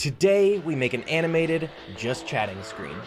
Today, we make an animated, just chatting screen.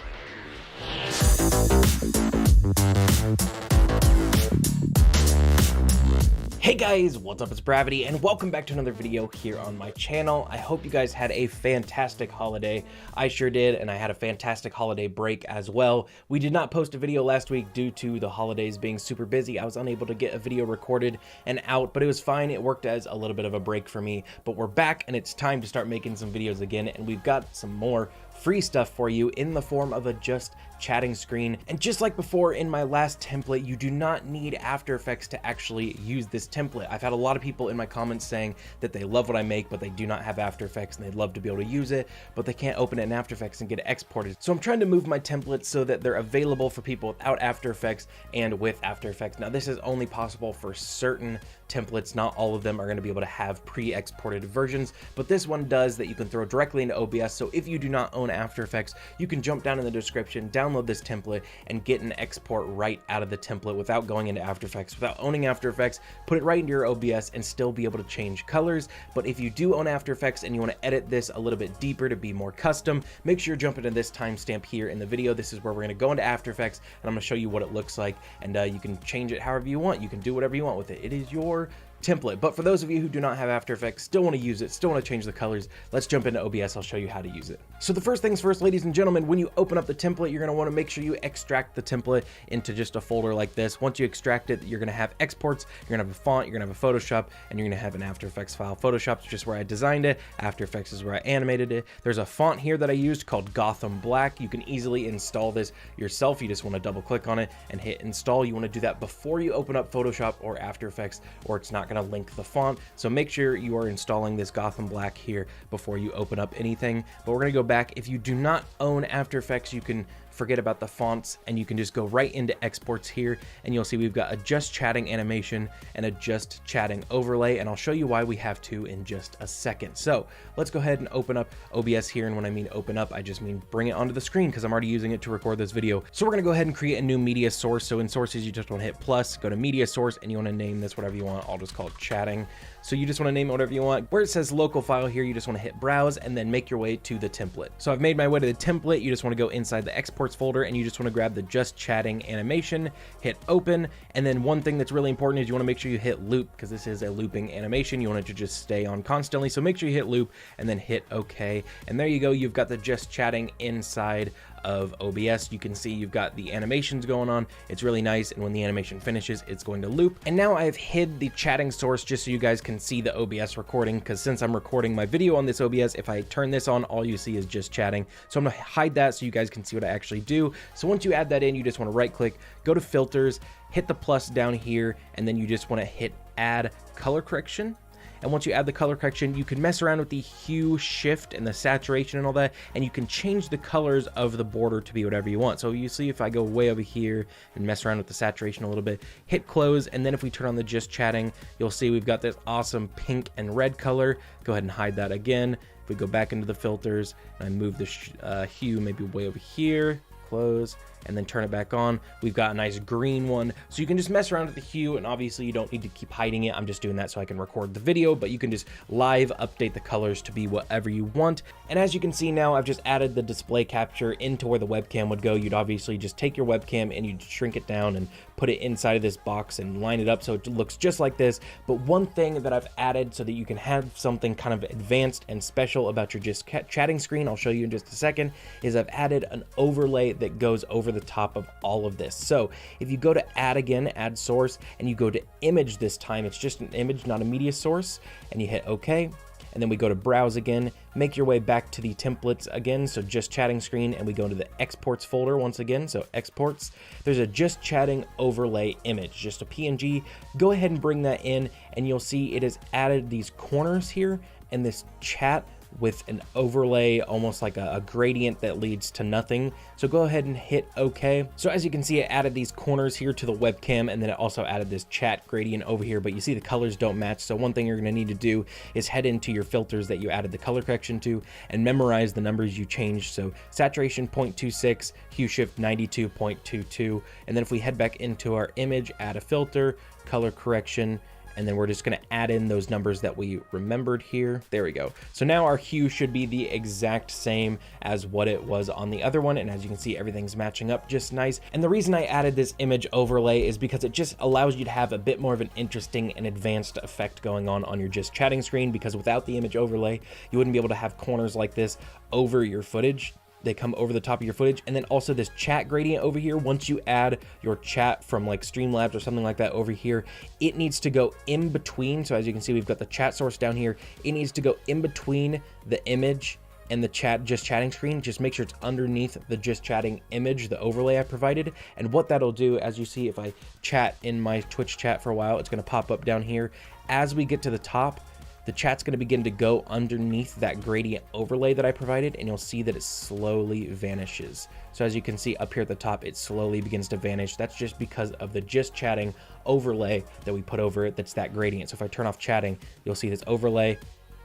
Hey guys, what's up? It's Bravity, and welcome back to another video here on my channel. I hope you guys had a fantastic holiday. I sure did, and I had a fantastic holiday break as well. We did not post a video last week due to the holidays being super busy. I was unable to get a video recorded and out, but it was fine. It worked as a little bit of a break for me, but we're back, and it's time to start making some videos again, and we've got some more free stuff for you in the form of a just chatting screen. And just like before in my last template, you do not need After Effects to actually use this template. I've had a lot of people in my comments saying that they love what I make, but they do not have After Effects and they'd love to be able to use it, but they can't open it in After Effects and get it exported. So I'm trying to move my templates so that they're available for people without After Effects and with After Effects. Now this is only possible for certain templates. Not all of them are going to be able to have pre-exported versions, but this one does, that you can throw directly into OBS. So if you do not own After Effects, you can jump down in the description, download this template, and get an export right out of the template without going into After Effects, without owning After Effects. Put it right into your OBS and still be able to change colors. But if you do own After Effects and you want to edit this a little bit deeper to be more custom, make sure you jump into this timestamp here in the video. This is where we're going to go into After Effects, and I'm going to show you what it looks like, and you can change it however you want. You can do whatever you want with it. It is your template. But for those of you who do not have After Effects, still want to use it, still want to change the colors, let's jump into OBS. I'll show you how to use it. So the first things first, ladies and gentlemen, when you open up the template, you're going to want to make sure you extract the template into just a folder like this. Once you extract it, you're going to have exports, you're going to have a font, you're going to have a Photoshop, and you're going to have an After Effects file. Photoshop's just where I designed it. After Effects is where I animated it. There's a font here that I used called Gotham Black. You can easily install this yourself. You just want to double click on it and hit install. You want to do that before you open up Photoshop or After Effects, or it's not going to link the font. So make sure you are installing this Gotham Black here before you open up anything. But we're going to go back. If you do not own After Effects, you can forget about the fonts and you can just go right into exports here, and you'll see we've got a just chatting animation and a just chatting overlay, and I'll show you why we have two in just a second. So let's go ahead and open up OBS here, and when I mean open up, I just mean bring it onto the screen because I'm already using it to record this video. So we're going to go ahead and create a new media source. So in sources, you just want to hit plus, go to media source, and you want to name this whatever you want. I'll just call it chatting. So you just want to name it whatever you want. Where it says local file here, you just want to hit browse and then make your way to the template. So I've made my way to the template. You just want to go inside the exports folder and you just want to grab the just chatting animation, hit open. And then one thing that's really important is you want to make sure you hit loop, because this is a looping animation. You want it to just stay on constantly. So make sure you hit loop and then hit OK. And there you go. You've got the just chatting inside of OBS. You can see you've got the animations going on. It's really nice, and when the animation finishes, it's going to loop. And now I've hid the chatting source just so you guys can see the OBS recording, because since I'm recording my video on this OBS, if I turn this on, all you see is just chatting. So I'm gonna hide that so you guys can see what I actually do. So once you add that in, you just want to right click, go to filters, hit the plus down here, and then you just want to hit add color correction. And once you add the color correction, you can mess around with the hue shift and the saturation and all that, and you can change the colors of the border to be whatever you want. So you see if I go way over here and mess around with the saturation a little bit, hit close, and then if we turn on the just chatting, you'll see we've got this awesome pink and red color. Go ahead and hide that again. If we go back into the filters and I move the hue maybe way over here, close, and then turn it back on, we've got a nice green one. So you can just mess around with the hue, and obviously you don't need to keep hiding it. I'm just doing that so I can record the video, but you can just live update the colors to be whatever you want. And as you can see now, I've just added the display capture into where the webcam would go. You'd obviously just take your webcam and you'd shrink it down and put it inside of this box and line it up so it looks just like this. But one thing that I've added so that you can have something kind of advanced and special about your just chatting screen, I'll show you in just a second, is I've added an overlay that goes over the top of all of this. So if you go to add again, add source, and you go to image this time, it's just an image, not a media source, and you hit OK. And then we go to browse again, make your way back to the templates again, so just chatting screen, and we go into the exports folder once again, so exports. There's a just chatting overlay image, just a PNG. Go ahead and bring that in, and you'll see it has added these corners here and this chat with an overlay, almost like a gradient that leads to nothing. So go ahead and hit OK. So as you can see, it added these corners here to the webcam, and then it also added this chat gradient over here, but you see the colors don't match. So one thing you're gonna need to do is head into your filters that you added the color correction to and memorize the numbers you changed. So saturation 0.26, hue shift 92.22. And then if we head back into our image, add a filter, color correction, and then we're just going to add in those numbers that we remembered here. There we go. So now our hue should be the exact same as what it was on the other one, and as you can see, everything's matching up just nice. And the reason I added this image overlay is because it just allows you to have a bit more of an interesting and advanced effect going on your just chatting screen, because without the image overlay, you wouldn't be able to have corners like this over your footage. They come over the top of your footage. And then also this chat gradient over here, once you add your chat from like Streamlabs or something like that over here, it needs to go in between. So as you can see, we've got the chat source down here. It needs to go in between the image and the just chatting screen. Just make sure it's underneath the just chatting image, the overlay I provided. And what that'll do, as you see, if I chat in my Twitch chat for a while, it's going to pop up down here. As we get to the top, the chat's going to begin to go underneath that gradient overlay that I provided, and you'll see that it slowly vanishes. So as you can see up here at the top, it slowly begins to vanish. That's just because of the just chatting overlay that we put over it. That's that gradient. So if I turn off chatting, you'll see this overlay,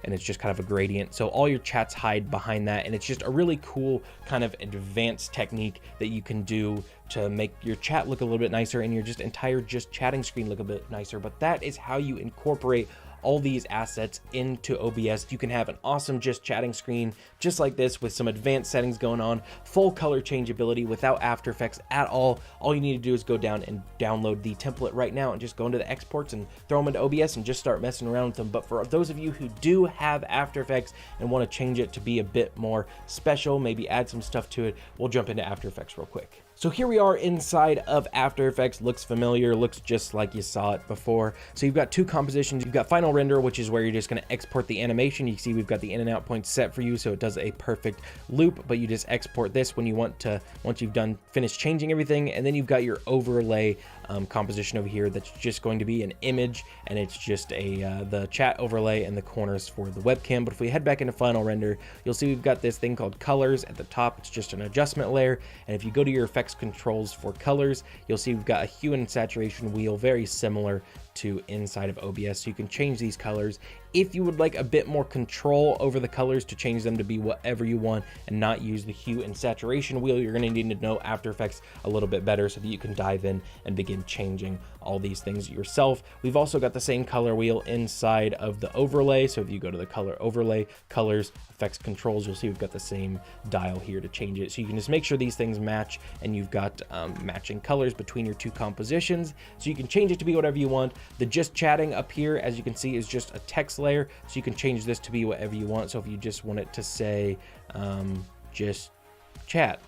and it's just kind of a gradient. So all your chats hide behind that, and it's just a really cool kind of advanced technique that you can do to make your chat look a little bit nicer and your just entire just chatting screen look a bit nicer. But that is how you incorporate all these assets into OBS. You can have an awesome just chatting screen just like this with some advanced settings going on, full color changeability without After Effects at all. All you need to do is go down and download the template right now and just go into the exports and throw them into OBS and just start messing around with them. But for those of you who do have After Effects and want to change it to be a bit more special, maybe add some stuff to it, we'll jump into After Effects real quick. So here we are inside of After Effects. Looks familiar, looks just like you saw it before. So you've got two compositions. You've got final render, which is where you're just going to export the animation. You see we've got the in and out points set for you, so it does a perfect loop, but you just export this when you want to, once you've finished changing everything. And then you've got your overlay composition over here that's just going to be an image, and it's just the chat overlay and the corners for the webcam. But if we head back into final render, you'll see we've got this thing called colors at the top. It's just an adjustment layer, and if you go to your effects controls for colors, you'll see we've got a hue and saturation wheel, very similar to inside of OBS. So you can change these colors. If you would like a bit more control over the colors to change them to be whatever you want and not use the hue and saturation wheel, you're going to need to know After Effects a little bit better so that you can dive in and begin changing all these things yourself. We've also got the same color wheel inside of the overlay. So if you go to the color overlay, colors, effects controls, you'll see we've got the same dial here to change it. So you can just make sure these things match, and you've got matching colors between your two compositions. So you can change it to be whatever you want. The just chatting up here, as you can see, is just a text layer. So you can change this to be whatever you want. So if you just want it to say just chat,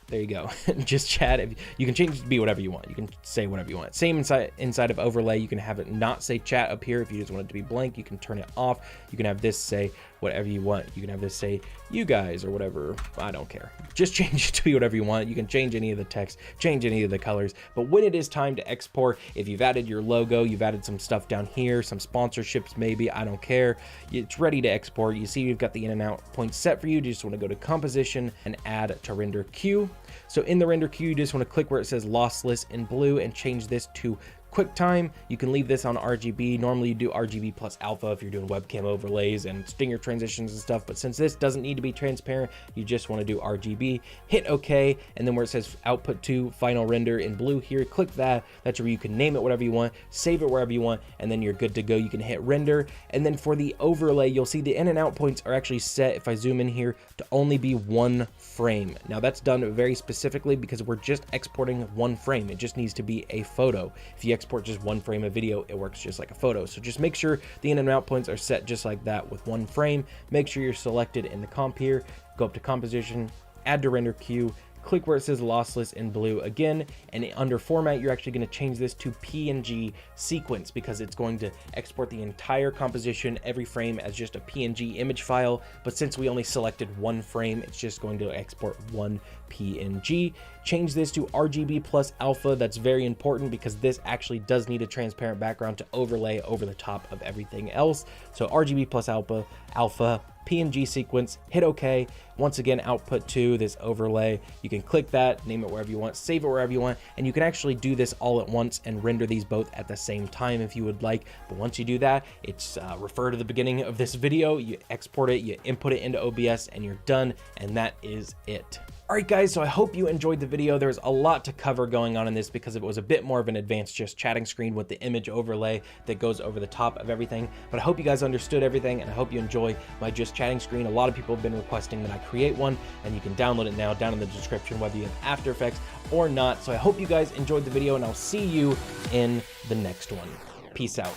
there you go. Just chat. You can change it to be whatever you want. You can say whatever you want. Same inside of overlay. You can have it not say chat up here. If you just want it to be blank, you can turn it off. You can have this say whatever you want. You can have this say you guys or whatever. I don't care. Just change it to be whatever you want. You can change any of the text, change any of the colors. But when it is time to export, if you've added your logo, you've added some stuff down here, some sponsorships maybe, I don't care. It's ready to export. You see we've got the in and out points set for you. You just want to go to composition and add to render queue. So in the render queue, you just want to click where it says lossless in blue and change this to QuickTime. You can leave this on RGB. Normally you do RGB plus alpha if you're doing webcam overlays and stinger transitions and stuff, but since this doesn't need to be transparent, you just want to do RGB. Hit OK, and then where it says output to final render in blue here, click that. That's where you can name it whatever you want, save it wherever you want, and then you're good to go. You can hit render, and then for the overlay, you'll see the in and out points are actually set, if I zoom in here, to only be one frame. Now that's done very specifically because we're just exporting one frame. It just needs to be a photo. If you export just one frame of video, it works just like a photo. So just make sure the in and out points are set just like that with one frame. Make sure you're selected in the comp here, go up to composition, add to render queue, click where it says lossless in blue again, and under format, you're actually going to change this to PNG sequence because it's going to export the entire composition, every frame, as just a PNG image file. But since we only selected one frame, it's just going to export one PNG. Change this to RGB plus alpha. That's very important because this actually does need a transparent background to overlay over the top of everything else. So RGB plus alpha, PNG sequence, hit OK. Once again, output to this overlay. You can click that, name it wherever you want, save it wherever you want, and you can actually do this all at once and render these both at the same time if you would like. But once you do that, it's refer to the beginning of this video, you export it, you input it into OBS, and you're done, and that is it. Alright guys, so I hope you enjoyed the video. There's a lot to cover going on in this because it was a bit more of an advanced just chatting screen with the image overlay that goes over the top of everything. But I hope you guys understood everything, and I hope you enjoy my just chatting screen. A lot of people have been requesting that I create one, and you can download it now down in the description whether you have After Effects or not. So I hope you guys enjoyed the video, and I'll see you in the next one. Peace out.